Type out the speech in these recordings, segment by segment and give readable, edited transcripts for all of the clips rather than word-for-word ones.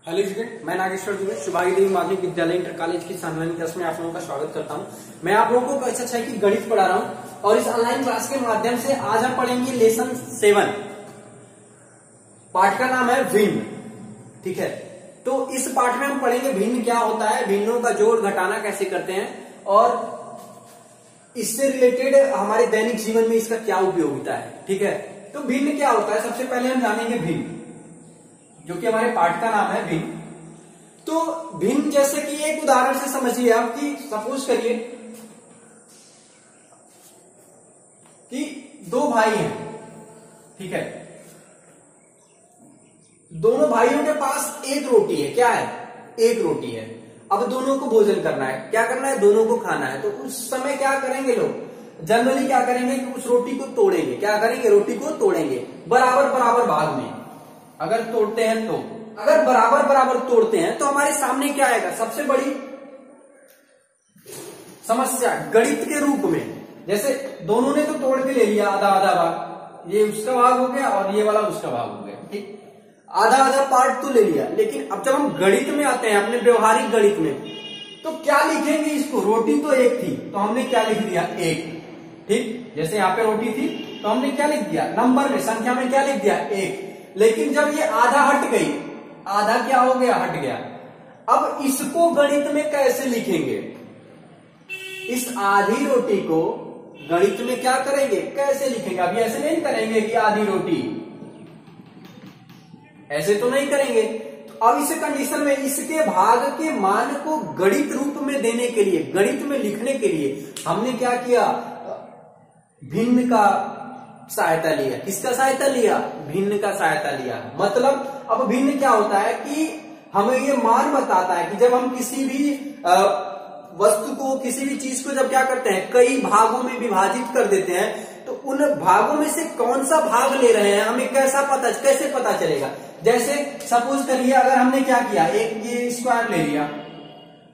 Hello student, मैं नागेश्वर दुबे शुभागी देवी माध्यमिक विद्यालय इंटर कॉलेज की सामान्य क्लास में आप लोगों का स्वागत करता हूं। मैं आप लोगों को कक्षा 6 की गणित पढ़ा रहा हूं और इस ऑनलाइन क्लास के माध्यम से आज हम पढ़ेंगे लेसन 7। पाठ का नाम है भिन्न। ठीक है, तो इस पाठ में हम पढ़ेंगे भिन्न क्या होता है, भिन्नों का जोड़ घटाना कैसे करते हैं और इससे रिलेटेड हमारे दैनिक जीवन में इसका क्या उपयोगिता है। ठीक है, तो भिन्न क्या होता है, सबसे पहले हम जानेंगे भिन्न, जो कि हमारे पाठ का नाम है भिन्न। तो भिन्न जैसे कि एक उदाहरण से समझिए आप कि सपोज करिए कि दो भाई हैं। ठीक है, दोनों भाइयों के पास एक रोटी है। क्या है? एक रोटी है। अब दोनों को भोजन करना है। क्या करना है? दोनों को खाना है। तो उस समय क्या करेंगे लोग? जनरली क्या करेंगे कि उस रोटी को तोड़ेंगे। क्या करेंगे? रोटी को तोड़ेंगे बराबर बराबर भाग में। अगर तोड़ते हैं तो, अगर बराबर बराबर तोड़ते हैं तो हमारे सामने क्या आएगा? सबसे बड़ी समस्या गणित के रूप में, जैसे दोनों ने तो तोड़ के ले लिया आधा आधा भाग, ये उसका भाग हो गया और ये वाला उसका भाग हो गया। ठीक, आधा आधा पार्ट तो ले लिया, लेकिन अब जब हम गणित में आते हैं, अपने व्यवहारिक गणित में, तो क्या लिखेंगे इसको? रोटी तो एक थी तो हमने क्या लिख दिया? एक। ठीक, जैसे यहाँ पे रोटी थी तो हमने क्या लिख दिया? नंबर में, संख्या में क्या लिख दिया? एक। लेकिन जब ये आधा हट गई, आधा क्या हो गया? हट गया। अब इसको गणित में कैसे लिखेंगे? इस आधी रोटी को गणित में क्या करेंगे? कैसे लिखेंगे? अभी ऐसे नहीं करेंगे कि आधी रोटी, ऐसे तो नहीं करेंगे। तो अब इस कंडीशन में इसके भाग के मान को गणित रूप में देने के लिए, गणित में लिखने के लिए हमने क्या किया? भिन्न का सहायता लिया। किसका सहायता लिया? भिन्न का सहायता लिया। मतलब अब भिन्न क्या होता है कि हमें ये मान बताता है कि जब हम किसी भी वस्तु को, किसी भी चीज को जब क्या करते हैं, कई भागों में विभाजित कर देते हैं, तो उन भागों में से कौन सा भाग ले रहे हैं हमें कैसे पता चलेगा? जैसे सपोज करिए अगर हमने क्या किया, एक ये स्क्वायर ले लिया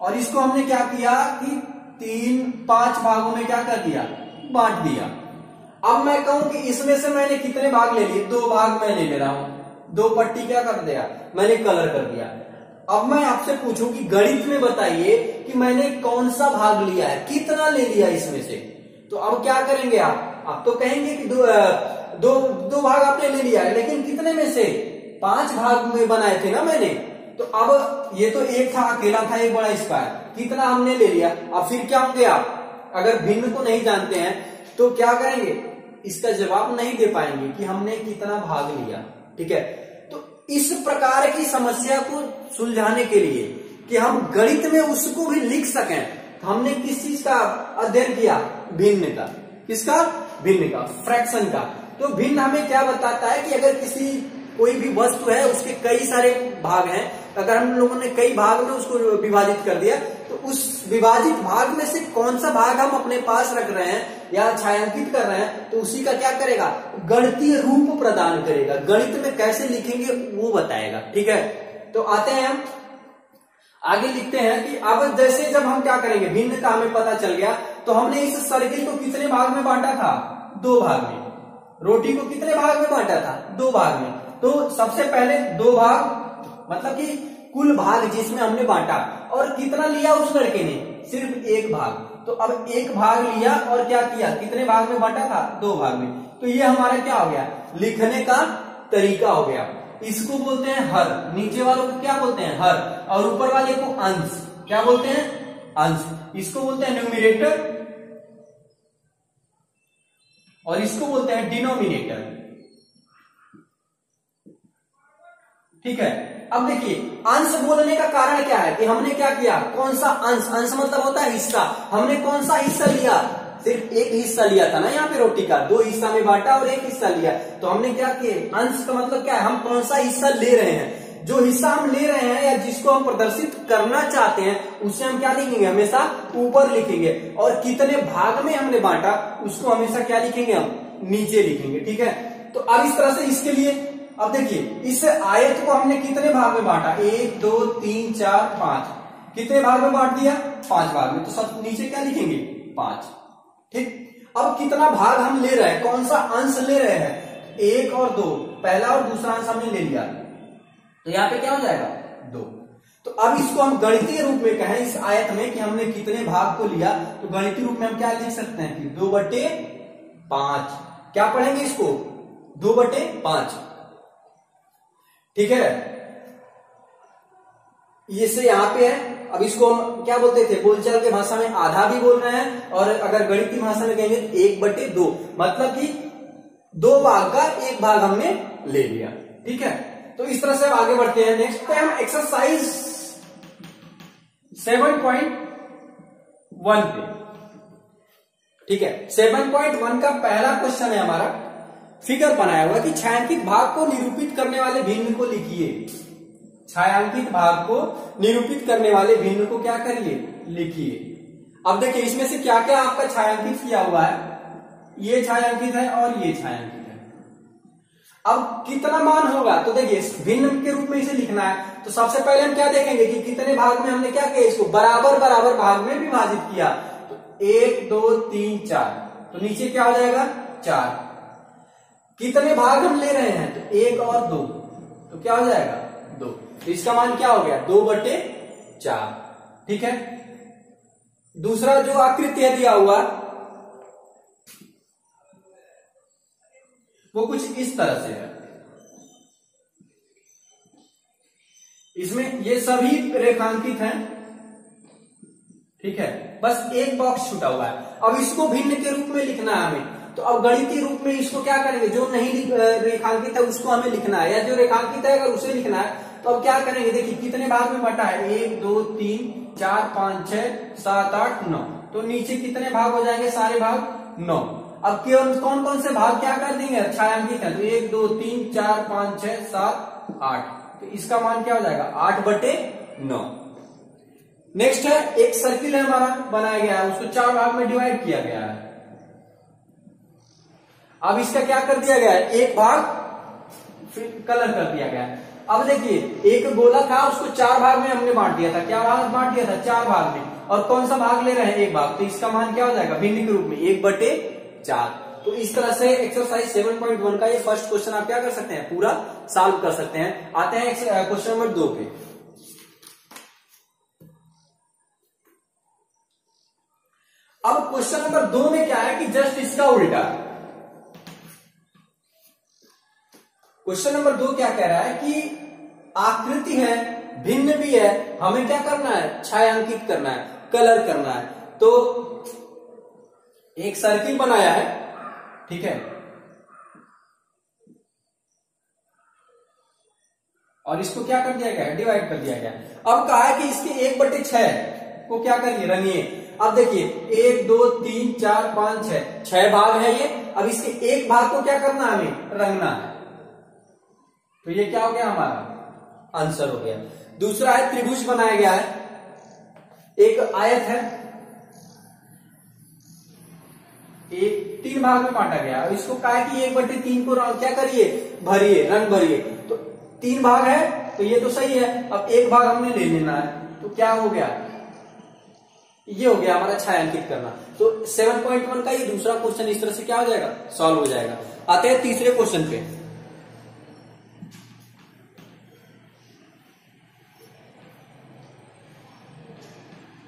और इसको हमने क्या किया कि 5 भागों में क्या कर दिया? बांट दिया। अब मैं कहूं कि इसमें से मैंने कितने भाग ले लिए? 2 भाग मैं ले रहा हूं। 2 पट्टी क्या कर दिया? मैंने कलर कर दिया। अब मैं आपसे पूछूं कि गणित में बताइए कि मैंने कौन सा भाग लिया है, कितना ले लिया इसमें से। तो अब क्या करेंगे आप तो कहेंगे कि दो भाग आपने ले लिया है, लेकिन कितने में से? 5 भाग में बनाए थे ना मैंने। तो अब ये तो एक था, अकेला था, एक बड़ा स्क्वायर, कितना हमने ले लिया। अब फिर क्या होंगे आप, अगर भिन्न को नहीं जानते हैं तो क्या करेंगे? इसका जवाब नहीं दे पाएंगे कि हमने कितना भाग लिया। ठीक है, तो इस प्रकार की समस्या को सुलझाने के लिए कि हम गणित में उसको भी लिख सकें, तो हमने किस चीज का अध्ययन किया? भिन्न का। किसका? भिन्न का, फ्रैक्शन का। तो भिन्न हमें क्या बताता है कि अगर कोई भी वस्तु है, उसके कई सारे भाग हैं, अगर हम लोगों ने कई भाग में उसको विभाजित कर दिया, तो उस विभाजित भाग में से कौन सा भाग हम अपने पास रख रहे हैं या छायांकित कर रहे हैं, तो उसी का क्या करेगा? गणितीय रूप प्रदान करेगा। गणित में कैसे लिखेंगे वो बताएगा। ठीक है, तो आते हैं हम आगे, लिखते हैं कि अब जैसे जब हम क्या करेंगे, भिन्न का हमें पता चल गया, तो हमने इस सर्किल को कितने भाग में बांटा था? 2 भाग में। रोटी को कितने भाग में बांटा था? 2 भाग में। तो सबसे पहले 2 भाग, मतलब कि कुल भाग जिसमें हमने बांटा, और कितना लिया उस लड़के ने? सिर्फ 1 भाग। तो अब 1 भाग लिया और क्या किया? कितने भाग में बांटा था? 2 भाग में। तो ये हमारा क्या हो गया? लिखने का तरीका हो गया। इसको बोलते हैं हर, नीचे वालों को क्या बोलते हैं? हर, और ऊपर वाले को अंश। क्या बोलते हैं? अंश। इसको बोलते हैं न्यूमरेटर और इसको बोलते हैं डिनोमिनेटर। ठीक है, अब देखिए अंश बोलने का कारण क्या है कि हमने क्या किया? कौन सा अंश? अंश मतलब होता है हिस्सा। हमने कौन सा हिस्सा लिया? सिर्फ एक हिस्सा लिया था ना यहाँ पे रोटी का, 2 हिस्सा में बांटा और 1 हिस्सा लिया। तो हमने क्या किया? अंश का मतलब क्या है? हम कौन सा हिस्सा ले रहे हैं। जो हिस्सा हम ले रहे हैं या जिसको हम प्रदर्शित करना चाहते हैं, उससे हम क्या लिखेंगे? हमेशा ऊपर लिखेंगे। और कितने भाग में हमने बांटा, उसको हमेशा क्या लिखेंगे? हम नीचे लिखेंगे। ठीक है, तो अब इस तरह से इसके लिए अब देखिए इस आयत को हमने कितने भाग में बांटा? 1 2 3 4 5। कितने भाग में बांट दिया? 5 भाग में। तो सब नीचे क्या लिखेंगे? 5। ठीक, अब कितना भाग हम ले रहे हैं, कौन सा अंश ले रहे हैं? 1 और 2, पहला और दूसरा अंश हमने ले लिया। तो यहाँ पे क्या हो जाएगा? 2। तो अब इसको हम गणितीय रूप में कहें इस आयत में कि हमने कितने भाग को लिया, तो गणितीय रूप में हम क्या लिख सकते हैं कि 2/5। क्या पढ़ेंगे इसको 2/5। ठीक है, ये से यहां पे है। अब इसको हम क्या बोलते थे, बोलचाल के भाषा में आधा भी बोल रहे हैं, और अगर गणितीय भाषा में कहेंगे तो 1/2, मतलब कि 2 भाग का 1 भाग हमने ले लिया। ठीक है, तो इस तरह से हम आगे बढ़ते हैं। नेक्स्ट पे हम एक्सरसाइज 7.1 पे। ठीक है, 7.1 का पहला क्वेश्चन है हमारा, फिगर बनाया हुआ कि छायांकित भाग को निरूपित करने वाले भिन्न को लिखिए। छायांकित भाग को निरूपित करने वाले भिन्न को क्या करिए, लिखिए। अब देखिए इसमें से क्या क्या आपका छायांकित किया हुआ है, ये छायांकित है और ये छायांकित है। अब कितना मान होगा, तो देखिए भिन्न के रूप में इसे लिखना है, तो सबसे पहले हम क्या देखेंगे कि कितने भाग में हमने क्या किया, इसको बराबर बराबर भाग में विभाजित किया। तो 1 2 3 4, तो नीचे क्या हो जाएगा 4। कितने भाग हम ले रहे हैं, तो 1 और 2, तो क्या हो जाएगा 2। तो इसका मान क्या हो गया 2/4। ठीक है, दूसरा जो आकृति दिया हुआ वो कुछ इस तरह से है। इसमें ये सभी रेखांकित हैं। ठीक है, बस एक बॉक्स छूटा हुआ है। अब इसको भिन्न के रूप में लिखना है हमें, तो अब गणितीय रूप में इसको क्या करेंगे, जो नहीं रेखांकित है उसको हमें लिखना है, या जो रेखांकित है अगर उसे लिखना है तो अब क्या करेंगे, देखिए कितने भाग में बटा है, 1 2 3 4 5 6 7 8 9, तो नीचे कितने भाग हो जाएंगे, सारे भाग 9। अब केवल कौन कौन से भाग क्या कर देंगे, छायांकित है, तो 1 2 3 4 5 6 7 8, तो इसका मान क्या हो जाएगा 8/9। नेक्स्ट है एक सर्किल है हमारा बनाया गया है, उसको 4 भाग में डिवाइड किया गया है। अब इसका क्या कर दिया गया है, एक भाग फिर कलर कर दिया गया है। अब देखिए एक गोला था, उसको 4 भाग में हमने बांट दिया था। क्या भाग बांट दिया था, 4 भाग में, और कौन सा भाग ले रहे हैं, 1 भाग, तो इसका मान क्या हो जाएगा भिन्न के रूप में 1/4। तो इस तरह से एक्सरसाइज 7.1 का ये फर्स्ट क्वेश्चन आप क्या कर सकते हैं, पूरा सॉल्व कर सकते हैं। आते हैं क्वेश्चन नंबर 2 पे। अब क्वेश्चन नंबर 2 में क्या है कि जस्ट इसका उल्टा। क्वेश्चन नंबर 2 क्या कह रहा है कि आकृति है, भिन्न भी है, हमें क्या करना है, छायांकित करना है, कलर करना है। तो एक सर्किल बनाया है, ठीक है, और इसको क्या कर दिया गया है, डिवाइड कर दिया गया। अब कहा है कि इसके 1/6 को क्या करिए, रंगिए। अब देखिए 1 2 3 4 5 6 भाग है ये। अब इसके एक भाग को क्या करना है, हमें रंगना है। तो ये क्या हो गया, हमारा आंसर हो गया। दूसरा है त्रिभुज बनाया गया है, एक आयत है, एक 3 भाग में बांटा गया है। इसको कहा है कि 1/3 को क्या करिए, भरिए, रंग भरिए। तो 3 भाग है, तो ये तो सही है। अब एक भाग हमने ले लेना है, तो क्या हो गया, ये हो गया हमारा छायांकित करना। तो 7.1 का ये दूसरा क्वेश्चन इस तरह से क्या हो जाएगा, सॉल्व हो जाएगा। आते हैं तीसरे क्वेश्चन पे।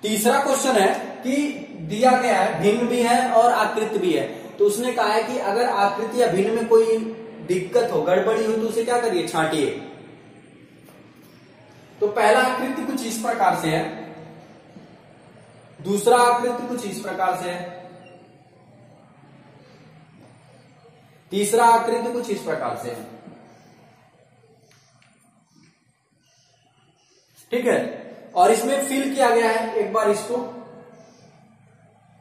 तीसरा क्वेश्चन है कि दिया गया है भिन्न भी है और आकृति भी है। तो उसने कहा है कि अगर आकृति या भिन्न में कोई दिक्कत हो, गड़बड़ी हो, तो उसे क्या करिए, छांटिए। तो पहला आकृति कुछ इस प्रकार से है, दूसरा आकृति कुछ इस प्रकार से है, तीसरा आकृति कुछ इस प्रकार से है। ठीक है, और इसमें फिल किया गया है एक बार इसको,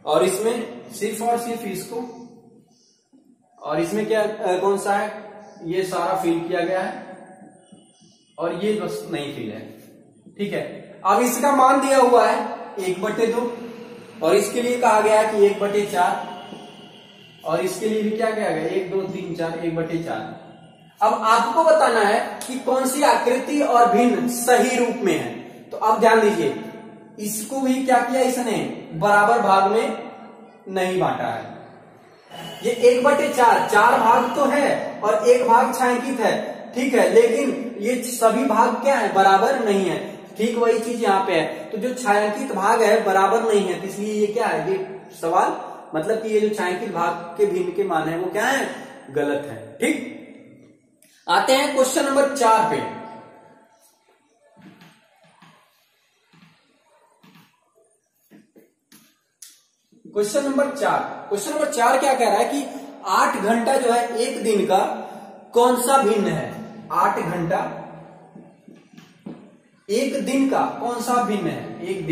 और इसमें सिर्फ और सिर्फ इसको, और इसमें क्या कौन सा है, ये सारा फिल किया गया है, और ये बस नहीं फिल है। ठीक है, अब इसका मान दिया हुआ है 1/2, और इसके लिए कहा गया है कि 1/4, और इसके लिए भी क्या कहा गया, 1 2 3 4 1/4। अब आपको बताना है कि कौन सी आकृति और भिन्न सही रूप में है। तो अब ध्यान दीजिए, इसको भी क्या किया, इसने बराबर भाग में नहीं बांटा है। ये 1/4, 4 भाग तो है और एक भाग छायांकित है, ठीक है, लेकिन ये सभी भाग क्या है, बराबर नहीं है। ठीक वही चीज यहाँ पे है, तो जो छायांकित भाग है बराबर नहीं है, तो इसलिए ये क्या है, ये सवाल मतलब कि ये जो छायांकित भाग के भिन्न के मान है वो क्या है, गलत है। ठीक, आते हैं क्वेश्चन नंबर 4 पे। क्वेश्चन नंबर 4 क्या कह रहा है कि 8 घंटा जो है एक दिन का कौन सा भिन्न है। 8 घंटा एक दिन का कौन सा भिन्न है। एक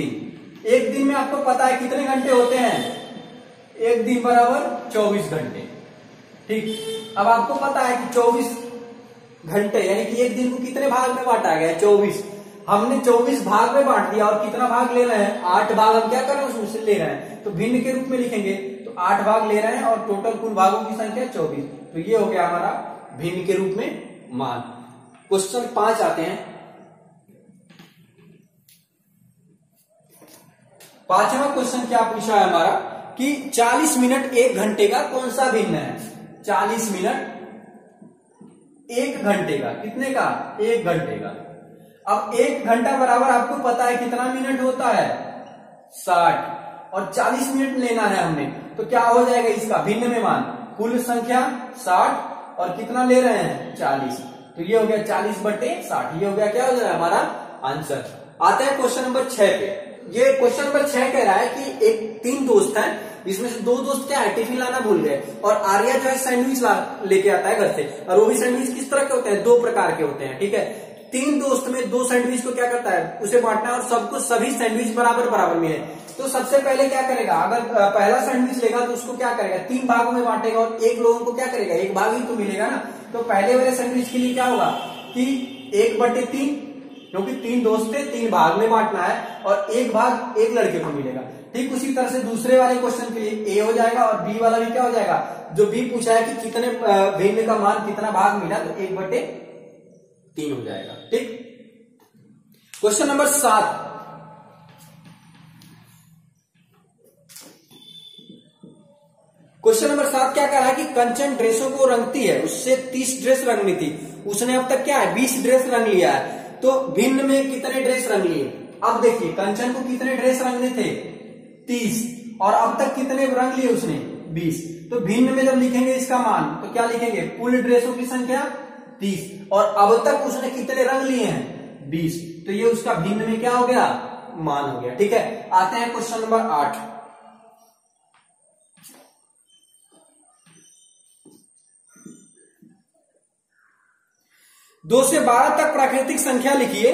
दिन में आपको पता है कितने घंटे होते हैं, एक दिन बराबर 24 घंटे। ठीक, अब आपको पता है कि 24 घंटे यानी कि एक दिन को कितने भाग में बांटा गया है, 24। हमने 24 भाग में बांट दिया और कितना भाग ले रहे हैं, 8 भाग हम क्या कर रहे हैं उसमें से ले रहे हैं, तो भिन्न के रूप में लिखेंगे, तो 8 भाग ले रहे हैं और टोटल कुल भागों की संख्या 24, तो ये हो गया हमारा भिन्न के रूप में मान। क्वेश्चन 5 आते हैं। 5वां क्वेश्चन क्या पूछा है हमारा कि 40 मिनट एक घंटे का कौन सा भिन्न है। 40 मिनट एक घंटे का, कितने का, एक घंटे का। अब एक घंटा बराबर आपको पता है कितना मिनट होता है, 60, और 40 मिनट लेना है हमने, तो क्या हो जाएगा इसका भिन्न में मान, कुल संख्या 60 और कितना ले रहे हैं, 40, तो ये हो गया 40/60, ये हो गया क्या हो जाएगा हमारा आंसर। आता है क्वेश्चन नंबर 6 पे। ये क्वेश्चन नंबर 6 कह रहा है कि एक 3 दोस्त हैं, इसमें से 2 दोस्त क्या है, टिफिन लाना भूल गए, और आर्या जो है सैंडविच लेके आता है घर से, और वो भी सैंडविच किस तरह के होते हैं, 2 प्रकार के होते हैं। ठीक है, 3 दोस्त में 2 सैंडविच को क्या करता है, उसे बांटना है और सबको सभी सैंडविच बराबर बराबर मिले। तो सबसे पहले क्या करेगा, अगर पहला सैंडविच लेगा तो उसको क्या करेगा, 3 भागों में बांटेगा और एक लोगों को क्या करेगा, 1 भाग ही तो मिलेगा ना। तो पहले वाले सैंडविच के लिए क्या होगा कि 1/3, क्योंकि 3 दोस्त थे, 3 भाग में बांटना है और 1 भाग एक लड़के को मिलेगा। ठीक उसी तरह से दूसरे वाले क्वेश्चन के लिए ए हो जाएगा और बी वाला भी क्या हो जाएगा, जो बी पूछा है कि कितने भिन्न का मान कितना भाग मिला, तो 1/3 हो जाएगा। ठीक, क्वेश्चन नंबर 7। क्वेश्चन नंबर 7 क्या कह रहा है कि कंचन ड्रेसों को रंगती है, उससे 30 ड्रेस रंगनी थी, उसने अब तक क्या है 20 ड्रेस रंग लिया है, तो भिन्न में कितने ड्रेस रंग लिए। अब देखिए कंचन को कितने ड्रेस रंगने थे, 30, और अब तक कितने रंग लिए उसने, 20, तो भिन्न में जब लिखेंगे इसका मान तो क्या लिखेंगे, कुल ड्रेसों की संख्या 30 और अब तक उसने कितने रंग लिए हैं, 20, तो ये उसका भिन्न में क्या हो गया, मान हो गया। ठीक है, आते हैं क्वेश्चन नंबर 8। दो से 12 तक प्राकृतिक संख्या लिखिए,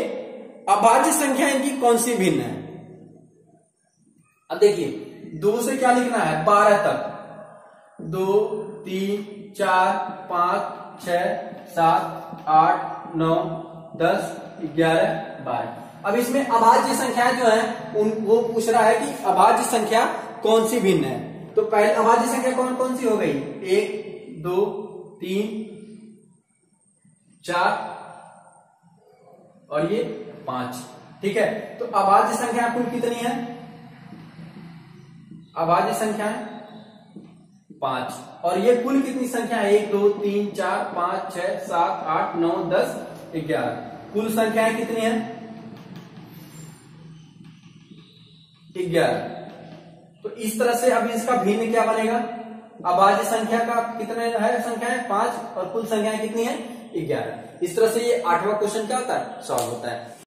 अभाज्य संख्या इनकी कौन सी भिन्न है। अब देखिए 2 से क्या लिखना है, 12 तक, 2 3 4 5 6 7 8 9 10 11 12। अब इसमें अभाज्य संख्याएं जो है वो पूछ रहा है कि अभाज्य संख्या कौन सी भिन्न है। तो पहले अभाज्य संख्या कौन कौन सी हो गई, 1 2 3 4 और ये 5। ठीक है, तो अभाज्य संख्या कुल कितनी है, अभाज्य संख्या है 5, और ये कुल कितनी संख्या है, 1 2 3 4 5 6 7 8 9 10 11, कुल संख्याएं कितनी है 11। तो इस तरह से अब इसका भिन्न क्या बनेगा, अभाज्य संख्या का कितने है, संख्या है 5 और कुल संख्याएं कितनी है 11। इस तरह से ये 8वां क्वेश्चन क्या होता है, सॉल्व होता है।